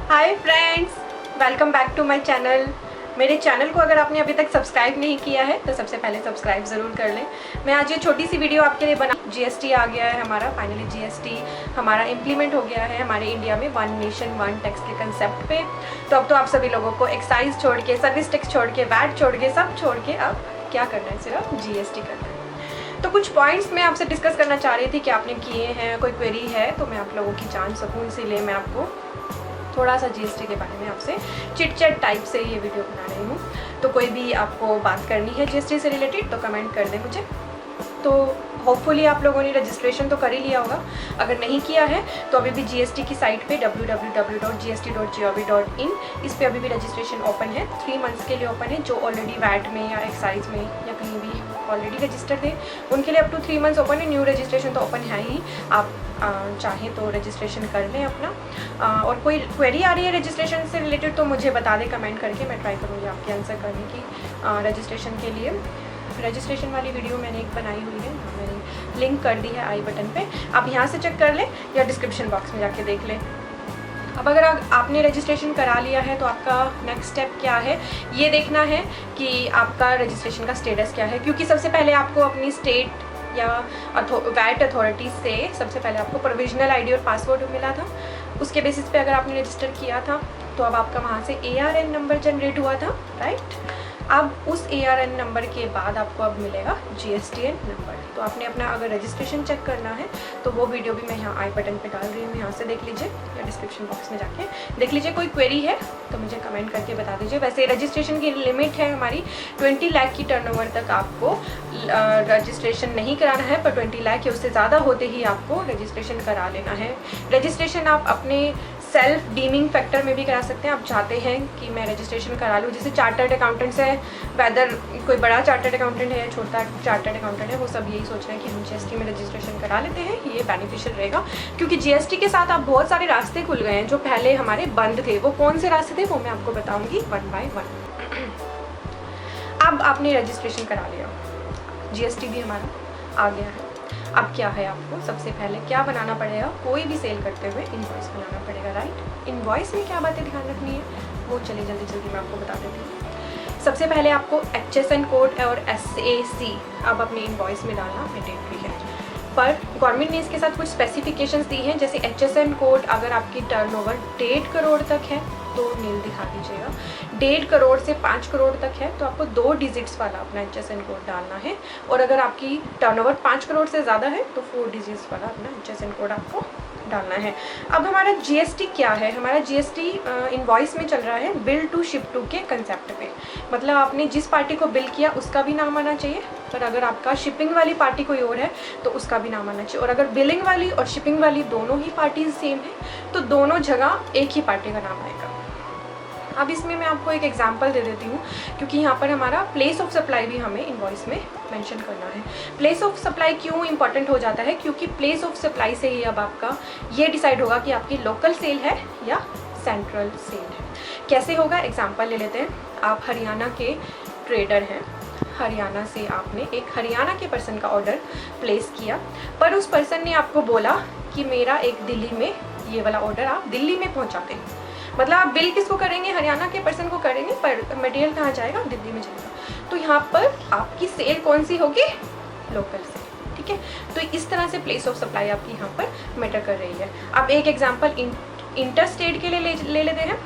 Hi friends, welcome back to my channel. मेरे channel को अगर आपने अभी तक सब्सक्राइब नहीं किया है तो सबसे पहले सब्सक्राइब ज़रूर कर लें। मैं आज ये छोटी सी वीडियो आपके लिए बना। जीएसटी आ गया है हमारा, फाइनली जीएसटी हमारा इम्प्लीमेंट हो गया है हमारे इंडिया में, वन नेशन वन टैक्स के कंसेप्ट पे। तो अब तो आप सभी लोगों को एक्साइज छोड़ के, सर्विस टैक्स छोड़ के, वैट छोड़ के, सब छोड़ के अब क्या करना है, सिर्फ जीएसटी करना है। तो कुछ पॉइंट्स मैं आपसे डिस्कस करना चाह रही थी कि आपने किए हैं, कोई क्वेरी है तो मैं आप लोगों की जान सकूँ, इसीलिए मैं आपको थोड़ा सा जीएसटी के बारे में आपसे चिट चैट टाइप से ये वीडियो बना रही हूँ। तो कोई भी आपको बात करनी है जीएसटी से रिलेटेड तो कमेंट कर दें मुझे। तो होपफुली आप लोगों ने रजिस्ट्रेशन तो कर ही लिया होगा। अगर नहीं किया है तो अभी भी जीएसटी की साइट पे www.gst.gov.in इस पे अभी भी रजिस्ट्रेशन ओपन है, 3 मंथ्स के लिए ओपन है। जो ऑलरेडी वैट में या एक्साइज में या कहीं भी ऑलरेडी रजिस्टर्ड थे उनके लिए अप टू 3 मंथ्स ओपन है। न्यू रजिस्ट्रेशन तो ओपन है ही, आप चाहें तो रजिस्ट्रेशन कर लें अपना। और कोई क्वेरी आ रही है रजिस्ट्रेशन से रिलेटेड तो मुझे बता दें कमेंट करके, मैं ट्राई करूँगी आपके आंसर करने की। रजिस्ट्रेशन के लिए रजिस्ट्रेशन वाली वीडियो मैंने एक बनाई हुई है, मैंने लिंक कर दी है आई बटन पे, आप यहाँ से चेक कर लें या डिस्क्रिप्शन बॉक्स में जाके देख लें। अब अगर आपने रजिस्ट्रेशन करा लिया है तो आपका नेक्स्ट स्टेप क्या है, ये देखना है कि आपका रजिस्ट्रेशन का स्टेटस क्या है। क्योंकि सबसे पहले आपको अपनी स्टेट या वैट अथॉरिटी से सबसे पहले आपको प्रोविजनल आईडी और पासवर्ड मिला था। उसके बेसिस पे अगर आपने रजिस्टर किया था तो अब आपका वहाँ से ARN नंबर जनरेट हुआ था, राइट। अब उस ARN नंबर के बाद आपको अब मिलेगा GSTN नंबर। तो आपने अपना अगर रजिस्ट्रेशन चेक करना है तो वो वीडियो भी मैं यहाँ आई बटन पे डाल रही हूँ, यहाँ से देख लीजिए या डिस्क्रिप्शन बॉक्स में जाके देख लीजिए। कोई क्वेरी है तो मुझे कमेंट करके बता दीजिए। वैसे रजिस्ट्रेशन की लिमिट है हमारी 20 लाख की टर्नओवर तक आपको रजिस्ट्रेशन नहीं कराना है, पर 20 लाख या उससे ज़्यादा होते ही आपको रजिस्ट्रेशन करा लेना है। रजिस्ट्रेशन आप अपने सेल्फ डीमिंग फैक्टर में भी करा सकते हैं। आप चाहते हैं कि मैं रजिस्ट्रेशन करा लूँ, जैसे चार्टर्ड अकाउंटेंट्स है, वेदर कोई बड़ा चार्टर्ड अकाउंटेंट है या छोटा चार्टर्ड अकाउंटेंट है, वो सब यही सोच रहे हैं कि हम जीएसटी में रजिस्ट्रेशन करा लेते हैं, ये बेनिफिशियल रहेगा। क्योंकि जीएसटी के साथ अब बहुत सारे रास्ते खुल गए हैं जो पहले हमारे बंद थे। वो कौन से रास्ते थे वो मैं आपको बताऊँगी 1 बाय 1। अब आपने रजिस्ट्रेशन करा लिया, जीएसटी भी हमारा आ गया है। अब क्या है, आपको सबसे पहले क्या बनाना पड़ेगा, कोई भी सेल करते हुए इनवॉइस बनाना पड़ेगा, राइट। इनवॉइस में क्या बातें ध्यान रखनी है वो चलिए जल्दी मैं आपको बता देती हूँ। सबसे पहले आपको HSN कोड और SAC अब अपने इनवॉइस में डालना मैंडेटरी है। पर गवर्नमेंट ने इसके साथ कुछ स्पेसिफिकेशंस दी हैं, जैसे HSN कोड अगर आपकी टर्नओवर 1.5 करोड़ तक है तो नील दिखा दीजिएगा। 1.5 करोड़ से 5 करोड़ तक है तो आपको 2 डिजिट्स वाला अपना HSN कोड डालना है। और अगर आपकी टर्नओवर 5 करोड़ से ज़्यादा है तो 4 डिजिट्स वाला अपना HSN कोड आपको डालना है। अब हमारा जीएसटी क्या है, हमारा जीएसटी इनवॉइस में चल रहा है बिल टू शिप टू के कंसेप्ट पे। मतलब आपने जिस पार्टी को बिल किया उसका भी नाम आना चाहिए, पर अगर आपका शिपिंग वाली पार्टी कोई और है तो उसका भी नाम आना चाहिए। और अगर बिलिंग वाली और शिपिंग वाली दोनों ही पार्टीज सेम है तो दोनों जगह एक ही पार्टी का नाम आएगा। अब इसमें मैं आपको एक एग्जांपल दे देती हूँ, क्योंकि यहाँ पर हमारा प्लेस ऑफ सप्लाई भी हमें इनवॉइस में मेंशन करना है। प्लेस ऑफ सप्लाई क्यों इंपॉर्टेंट हो जाता है, क्योंकि प्लेस ऑफ सप्लाई से ही अब आपका ये डिसाइड होगा कि आपकी लोकल सेल है या सेंट्रल सेल है। कैसे होगा, एग्जाम्पल ले लेते हैं। आप हरियाणा के ट्रेडर हैं, हरियाणा से आपने एक हरियाणा के पर्सन का ऑर्डर प्लेस किया, पर उस पर्सन ने आपको बोला कि मेरा एक दिल्ली में ये वाला ऑर्डर आप दिल्ली में पहुँचाते हैं। मतलब आप बिल किसको करेंगे, हरियाणा के पर्सन को करेंगे, पर मटेरियल कहाँ जाएगा, दिल्ली में जाएगा। तो यहाँ पर आपकी सेल कौन सी होगी, लोकल सेल, ठीक है। तो इस तरह से प्लेस ऑफ सप्लाई आपकी यहाँ पर मैटर कर रही है। अब एक एग्जांपल इंटर स्टेट के लिए ले लेते हैं।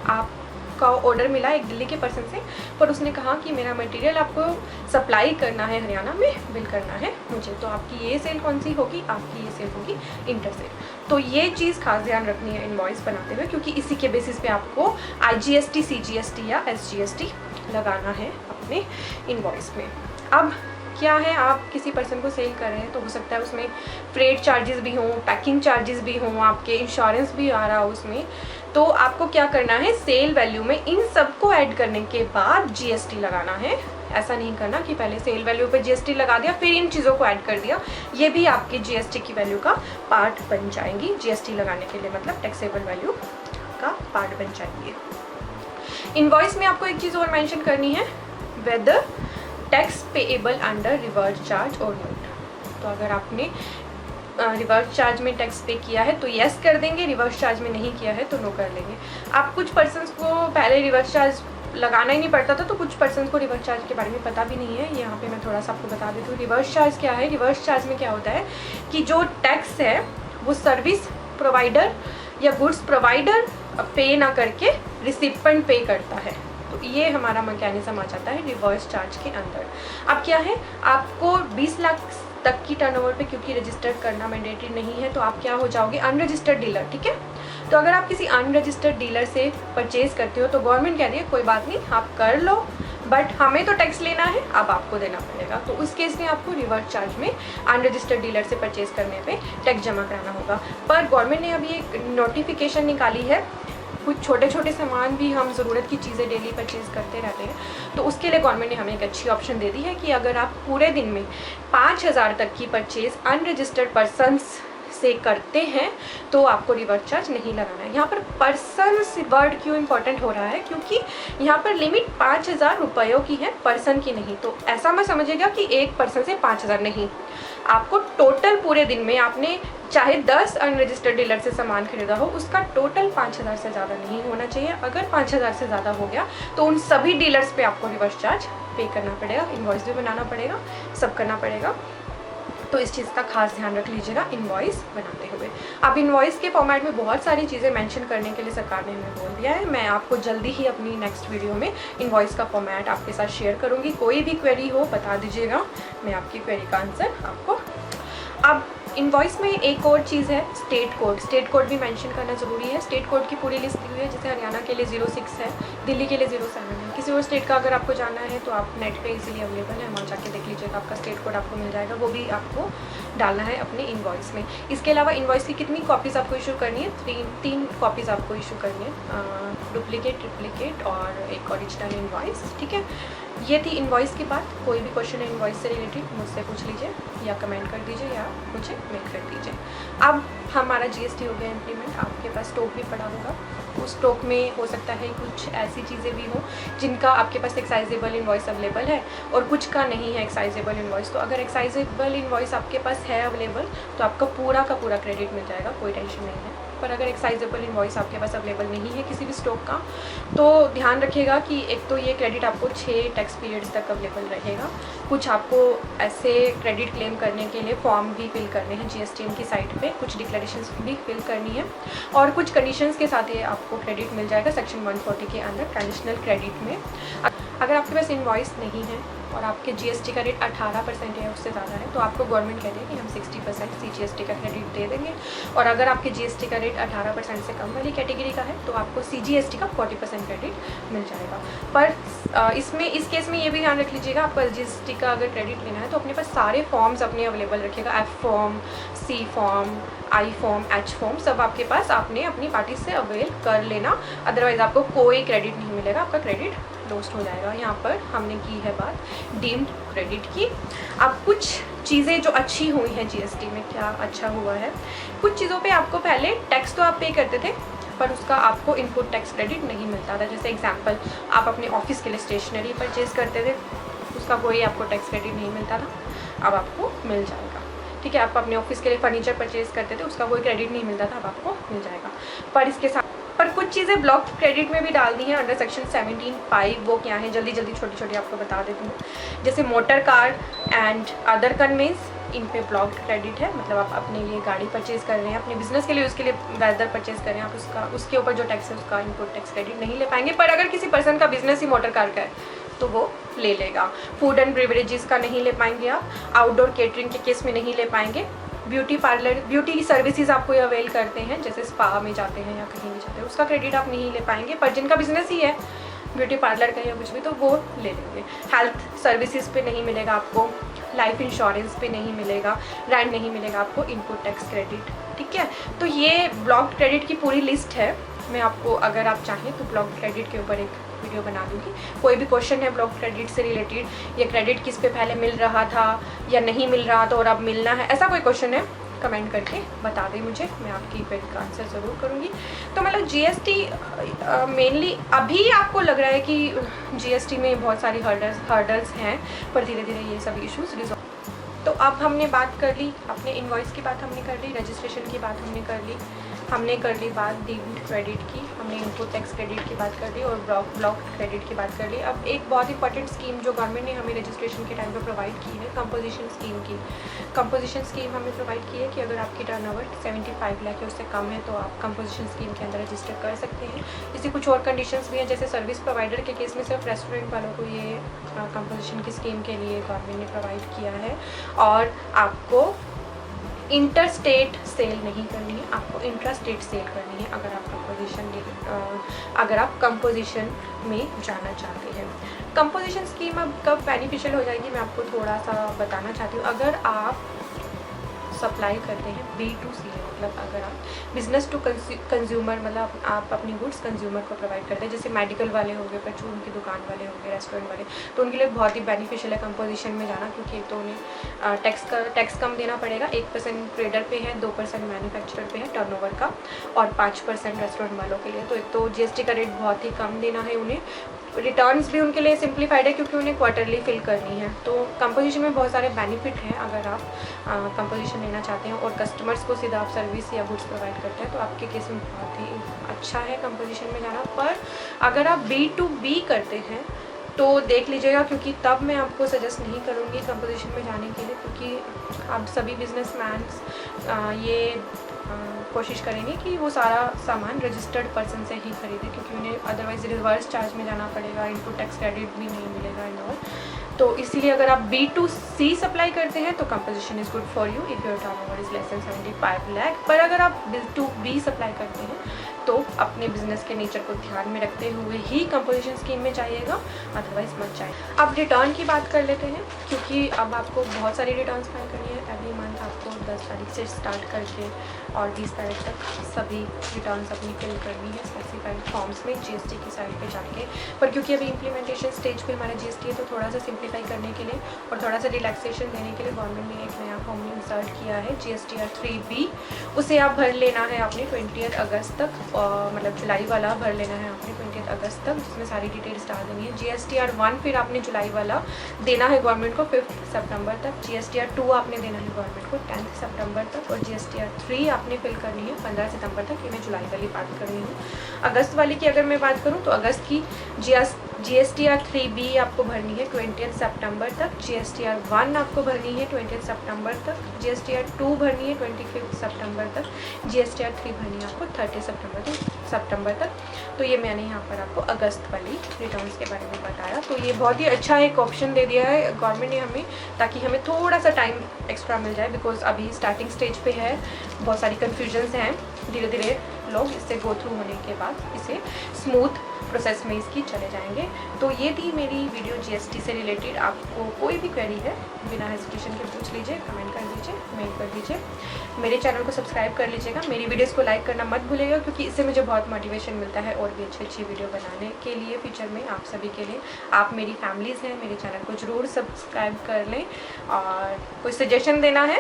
आपका ऑर्डर मिला एक दिल्ली के पर्सन से, पर उसने कहा कि मेरा मटेरियल आपको सप्लाई करना है हरियाणा में, बिल करना है मुझे, तो आपकी ये सेल कौन सी होगी, आपकी ये सेल होगी इंटर सेल। तो ये चीज़ खास ध्यान रखनी है इनवॉइस बनाते हुए, क्योंकि इसी के बेसिस पे आपको IGST, CGST या SGST लगाना है अपने इनवॉइस में। अब क्या है, आप किसी पर्सन को सेल कर रहे हैं तो हो सकता है उसमें फ्रेट चार्जेस भी हों, पैकिंग चार्जेस भी हों, आपके इंश्योरेंस भी आ रहा हो उसमें। तो आपको क्या करना है, सेल वैल्यू में इन सबको ऐड करने के बाद GST लगाना है। ऐसा नहीं करना कि पहले सेल वैल्यू पे GST लगा दिया फिर इन चीज़ों को ऐड कर दिया, ये भी आपकी GST की वैल्यू का पार्ट बन जाएंगी। GST लगाने के लिए मतलब टैक्सेबल वैल्यू का पार्ट बन जाएंगे। इनवॉइस में आपको एक चीज़ और मेंशन करनी है, whether tax payable under reverse charge or not. तो अगर आपने रिवर्स चार्ज में टैक्स पे किया है तो येस कर देंगे, रिवर्स चार्ज में नहीं किया है तो नो कर लेंगे। आप कुछ पर्सनस को पहले रिवर्स चार्ज लगाना ही नहीं पड़ता था, तो कुछ पर्सनस को रिवर्स चार्ज के बारे में पता भी नहीं है। यहाँ पे मैं थोड़ा सा आपको बता देती हूँ रिवर्स चार्ज क्या है। रिवर्स चार्ज में क्या होता है कि जो टैक्स है वो सर्विस प्रोवाइडर या गुड्स प्रोवाइडर पे ना करके रिसिपेंट पे करता है। तो ये हमारा मैकेनिज्म आ जाता है रिवर्स चार्ज के अंदर। अब क्या है, आपको 20 लाख तक की टर्नओवर पे क्योंकि रजिस्टर्ड करना मैंडेटरी नहीं है तो आप क्या हो जाओगे, अनरजिस्टर्ड डीलर। ठीक है, तो अगर आप किसी अनरजिस्टर्ड डीलर से परचेज करते हो तो गवर्नमेंट कह रही है कोई बात नहीं आप कर लो, बट हमें तो टैक्स लेना है, अब आपको देना पड़ेगा। तो उस केस में आपको रिवर्स चार्ज में अनरजिस्टर्ड डीलर से परचेज करने पे टैक्स जमा कराना होगा। पर गवर्नमेंट ने अभी एक नोटिफिकेशन निकाली है, कुछ छोटे छोटे सामान भी हम ज़रूरत की चीज़ें डेली परचेज करते रहते हैं, तो उसके लिए गवर्नमेंट ने हमें एक अच्छी ऑप्शन दे दी है कि अगर आप पूरे दिन में 5000 तक की परचेज अनरजिस्टर्ड पर्सनस से करते हैं तो आपको रिवर्स चार्ज नहीं लगाना है। यहाँ पर पर्सन्स वर्ड क्यों इंपॉर्टेंट हो रहा है, क्योंकि यहाँ पर लिमिट 5000 रुपयों की है, पर्सन की नहीं। तो ऐसा मत समझिएगा कि एक पर्सन से 5000 नहीं, आपको टोटल पूरे दिन में आपने चाहे 10 अनरजिस्टर्ड डीलर से सामान खरीदा हो, उसका टोटल 5000 से ज़्यादा नहीं होना चाहिए। अगर 5000 से ज़्यादा हो गया तो उन सभी डीलर्स पे आपको रिवर्स चार्ज पे करना पड़ेगा, इनवॉइस भी बनाना पड़ेगा, सब करना पड़ेगा। तो इस चीज़ का खास ध्यान रख लीजिएगा इनवॉइस बनाते हुए। अब इनवॉइस के फॉर्मेट में बहुत सारी चीज़ें मेंशन करने के लिए सरकार ने हमें बोल दिया है। मैं आपको जल्दी ही अपनी नेक्स्ट वीडियो में इनवॉइस का फॉर्मेट आपके साथ शेयर करूँगी। कोई भी क्वेरी हो बता दीजिएगा, मैं आपकी क्वेरी का आंसर आपको। अब इनवॉइस में एक और चीज़ है स्टेट कोड। स्टेट कोड भी मेंशन करना ज़रूरी है। स्टेट कोड की पूरी लिस्ट दी हुई है, जैसे हरियाणा के लिए 06 है, दिल्ली के लिए 07 है। किसी और स्टेट का अगर आपको जाना है तो आप नेट पे इजीली अवेलेबल है, वहाँ जाके देख लीजिएगा, आपका स्टेट कोड आपको मिल जाएगा, वो भी आपको डालना है अपने इनवॉइस में। इसके अलावा इनवॉइस की कितनी कॉपीज़ आपको इशू करनी है, तीन कॉपीज़ आपको इशू करनी है, डुप्लीकेट, ट्रिप्लीकेट और एक ओरिजिनल इनवॉइस। ठीक है, ये थी इनवॉइस की बात। कोई भी क्वेश्चन है इनवॉइस से रिलेटेड मुझसे पूछ लीजिए या कमेंट कर दीजिए या मुझे मेल कर दीजिए। अब हमारा जीएसटी हो गया इम्प्लीमेंट, आपके पास स्टॉक भी पड़ा होगा, उस स्टॉक में हो सकता है कुछ ऐसी चीज़ें भी हो जिनका आपके पास एक्साइजेबल इनवॉइस अवेलेबल है और कुछ का नहीं है एक्साइजेबल इनवॉइस। तो अगर एक्साइजेबल इनवॉइस आपके पास है अवेलेबल तो आपका पूरा का पूरा क्रेडिट मिल जाएगा, कोई टेंशन नहीं है। पर अगर एक्साइजेबल इनवॉइस आपके पास अवेलेबल नहीं है किसी भी स्टॉक का, तो ध्यान रखिएगा कि एक तो ये क्रेडिट आपको 6 टैक्स पीरियड्स तक अवेलेबल रहेगा। कुछ आपको ऐसे क्रेडिट क्लेम करने के लिए फॉर्म भी फिल करने हैं जीएसटीएन की साइट पे, कुछ डिक्लेरेशंस भी फिल करनी है और कुछ कंडीशंस के साथ ये आपको क्रेडिट मिल जाएगा सेक्शन 140 के अंदर ट्रांजिशनल क्रेडिट में। अगर आपके पास इनवॉइस नहीं है और आपके जीएसटी का रेट 18% है, उससे ज़्यादा है, तो आपको गवर्नमेंट कहती है कि हम 60% सीजीएसटी का क्रेडिट दे देंगे। और अगर आपके जीएसटी का रेट 18% से कम वाली कैटेगरी का है तो आपको सीजीएसटी का 40% क्रेडिट मिल जाएगा। पर इसमें इस केस में ये भी ध्यान रख लीजिएगा, आपको जीएसटी का अगर क्रेडिट लेना है तो अपने पास सारे फॉर्म्स अपने अवेलेबल रखिएगा, F form, C form, I form, H form, सब आपके पास आपने अपनी पार्टी से अवेल कर लेना, अदरवाइज़ आपको कोई क्रेडिट नहीं मिलेगा, आपका क्रेडिट लॉस्ट हो जाएगा। यहाँ पर हमने की है बात डीम्ड क्रेडिट की। अब कुछ चीज़ें जो अच्छी हुई हैं जीएसटी में, क्या अच्छा हुआ है, कुछ चीज़ों पे आपको पहले टैक्स तो आप पे करते थे पर उसका आपको इनपुट टैक्स क्रेडिट नहीं मिलता था। जैसे एग्जांपल, आप अपने ऑफिस के लिए स्टेशनरी परचेज़ करते थे, उसका कोई आपको टैक्स क्रेडिट नहीं मिलता था, अब आपको मिल जाएगा। ठीक है, आप अपने ऑफिस के लिए फर्नीचर परचेज़ करते थे, उसका कोई क्रेडिट नहीं मिलता था, अब आपको मिल जाएगा। पर इसके साथ पर कुछ चीज़ें ब्लॉक क्रेडिट में भी डालनी है अंडर सेक्शन 17(5). वो क्या है, जल्दी जल्दी छोटी छोटी आपको बता देती हूँ। जैसे motor car and other conveyance, इन पे ब्लॉक क्रेडिट है, मतलब आप अपने लिए गाड़ी परचेज़ कर रहे हैं, अपने बिजनेस के लिए, उसके लिए वेदर परचेज़ कर रहे हैं, आप उसके ऊपर जो टैक्स है उसका इनपुट टैक्स क्रेडिट नहीं ले पाएंगे। पर अगर किसी पर्सन का बिजनेस ही मोटर कार का है तो वो ले लेगा। फूड एंड बेवरेजेस का नहीं ले पाएंगे आप, आउटडोर केटरिंग के केस में नहीं ले पाएंगे। ब्यूटी पार्लर, ब्यूटी सर्विसेज आपको अवेल करते हैं, जैसे स्पा में जाते हैं या कहीं भी जाते हैं, उसका क्रेडिट आप नहीं ले पाएंगे। पर जिनका बिजनेस ही है ब्यूटी पार्लर का या कुछ भी, तो वो ले लेंगे। हेल्थ सर्विसेज पे नहीं मिलेगा आपको, लाइफ इंश्योरेंस पे नहीं मिलेगा, रेंट नहीं मिलेगा आपको इनपुट टैक्स क्रेडिट। ठीक है, तो ये ब्लॉक क्रेडिट की पूरी लिस्ट है। मैं आपको, अगर आप चाहें तो ब्लॉक क्रेडिट के ऊपर एक वीडियो बना दूँगी। कोई भी क्वेश्चन है ब्लॉक क्रेडिट से रिलेटेड, या क्रेडिट किस पे पहले मिल रहा था या नहीं मिल रहा था और अब मिलना है, ऐसा कोई क्वेश्चन है, कमेंट करके बता दें मुझे, मैं आपकी क्वेरी का आंसर ज़रूर करूँगी। तो मतलब जीएसटी मेनली अभी आपको लग रहा है कि जीएसटी में बहुत सारी हर्डल्स हैं, पर धीरे धीरे ये सभी इश्यूज़ रिजॉल्व तो अब हमने बात कर ली, अपने इनवॉइस की बात हमने कर ली, रजिस्ट्रेशन की बात हमने कर ली बात डेबिट क्रेडिट की, हमने इनपुट टैक्स क्रेडिट की बात कर ली और ब्लॉक क्रेडिट की बात कर ली। अब एक बहुत इंपॉर्टेंट स्कीम जो गवर्नमेंट ने हमें रजिस्ट्रेशन के टाइम पे प्रोवाइड की है, कंपोजिशन स्कीम की। कंपोजिशन स्कीम हमें प्रोवाइड की है कि अगर आपकी टर्नओवर 75 लाख है उससे कम है तो आप कंपोजिशन स्कीम के अंदर रजिस्टर कर सकते हैं। इसी कुछ और कंडीशंस भी हैं, जैसे सर्विस प्रोवाइडर के केस में सिर्फ रेस्टोरेंट वालों को ये कंपोजिशन की स्कीम के लिए गवर्नमेंट ने प्रोवाइड किया है। और आपको इंटर स्टेट सेल नहीं करनी है, आपको इंट्रा स्टेट सेल करनी है अगर आप कंपोजिशन में जाना चाहते हैं। कंपोजिशन स्कीम अब कब बेनिफिशियल हो जाएगी मैं आपको थोड़ा सा बताना चाहती हूँ। अगर आप सप्लाई करते हैं B2C, मतलब अगर आप बिज़नेस टू कंज्यूमर, मतलब आप अपनी गुड्स कंज्यूमर को प्रोवाइड करते हैं, जैसे मेडिकल वाले हो गए, परचून की दुकान वाले हो गए, रेस्टोरेंट वाले, तो उनके लिए बहुत ही बेनिफिशियल है कंपोजिशन में जाना, क्योंकि एक तो उन्हें टैक्स कम देना पड़ेगा। 1% ट्रेडर पे है, 2% मैन्युफैक्चरर पे है टर्नओवर का, और 5% रेस्टोरेंट वालों के लिए। तो एक तो GST का रेट बहुत ही कम देना है उन्हें। रिटर्न्स भी उनके लिए सिंप्लीफाइड है क्योंकि उन्हें क्वार्टरली फिल करनी है। तो कंपोजिशन में बहुत सारे बेनिफिट हैं अगर आप कंपोजिशन लेना चाहते हैं और कस्टमर्स को सीधा आप सर्विस या गुड्स प्रोवाइड करते हैं, तो आपके केस में बहुत ही अच्छा है कंपोजिशन में जाना। पर अगर आप B2B करते हैं तो देख लीजिएगा, क्योंकि तब मैं आपको सजेस्ट नहीं करूँगी कंपोजिशन में जाने के लिए, क्योंकि आप सभी बिजनेसमैन्स ये कोशिश करेंगे कि वो सारा सामान रजिस्टर्ड पर्सन से ही खरीदें, क्योंकि उन्हें अदरवाइज रिवर्स चार्ज में जाना पड़ेगा, इनपुट टैक्स क्रेडिट भी नहीं मिलेगा एंड ऑल। तो इसीलिए अगर आप B2C सप्लाई करते हैं तो composition is good for you if your turnover is less than 75 lakh. पर अगर आप B2B सप्लाई करते हैं तो अपने बिजनेस के नेचर को ध्यान में रखते हुए ही कंपोजिशन स्कीम में जाइएगा, अदरवाइज मत जाए। अब रिटर्न की बात कर लेते हैं, क्योंकि अब आपको बहुत सारी रिटर्न्स फाइल करनी है। एवरी मंथ आपको 10 तारीख से स्टार्ट करके और 20 तारीख तक सभी रिटर्न्स अपनी फिल करनी है स्पेसिफाइड फॉर्म्स में GST की साइट पे जाके। पर क्योंकि अभी इम्प्लीमेंटेशन स्टेज पे हमारा GST है, तो थोड़ा सा सिंप्लीफाई करने के लिए और थोड़ा सा रिलैक्सेशन देने के लिए गवर्नमेंट ने एक नया फॉर्म इंसर्ट किया है, GSTR 3B। उसे आप भर लेना है अपनी 20 अगस्त तक, मतलब जुलाई वाला भर लेना है आपने 20 अगस्त तक, जिसमें सारी डिटेल्स डाल देनी है। GSTR 1 फिर आपने जुलाई वाला देना है गवर्नमेंट को 5 सितंबर तक, GSTR 2 आपने देना है गवर्नमेंट को 10 सितंबर तक, और GSTR 3 आपने फिल करनी है 15 सितंबर तक। ये मैं जुलाई वाली बात कर रही हूँ। अगस्त वाली की अगर मैं बात करूँ तो अगस्त की GSTR 3B आपको भरनी है 20 सितंबर तक, GSTR 1 आपको भरनी है 20 सितंबर तक, GSTR 2 भरनी है 25 सितंबर तक, GSTR 3 भरनी है आपको 30 सितंबर तक। तो ये मैंने यहाँ पर आपको अगस्त वाली रिटर्न्स के बारे में बताया। तो ये बहुत ही अच्छा एक ऑप्शन दे दिया है गवर्नमेंट ने हमें, ताकि हमें थोड़ा सा टाइम एक्स्ट्रा मिल जाए, बिकॉज अभी स्टार्टिंग स्टेज पे है, बहुत सारी कन्फ्यूजन्स हैं। धीरे धीरे लोग इससे गो थ्रू होने के बाद इसे स्मूथ प्रोसेस में इसकी चले जाएंगे। तो ये थी मेरी वीडियो GST से रिलेटेड। आपको कोई भी क्वेरी है बिना हेजिटेशन के पूछ लीजिए, कमेंट कर दीजिए, मेल कर दीजिए। मेरे चैनल को सब्सक्राइब कर लीजिएगा, मेरी वीडियोस को लाइक करना मत भूलिएगा, क्योंकि इससे मुझे बहुत मोटिवेशन मिलता है और भी अच्छी वीडियो बनाने के लिए फ्यूचर में आप सभी के लिए। आप मेरी फैमिलीज़ हैं, मेरे चैनल को ज़रूर सब्सक्राइब कर लें, और कोई सजेशन देना है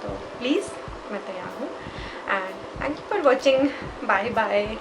तो प्लीज़ मैं तैयार हूँ। And thank you for watching. Bye bye.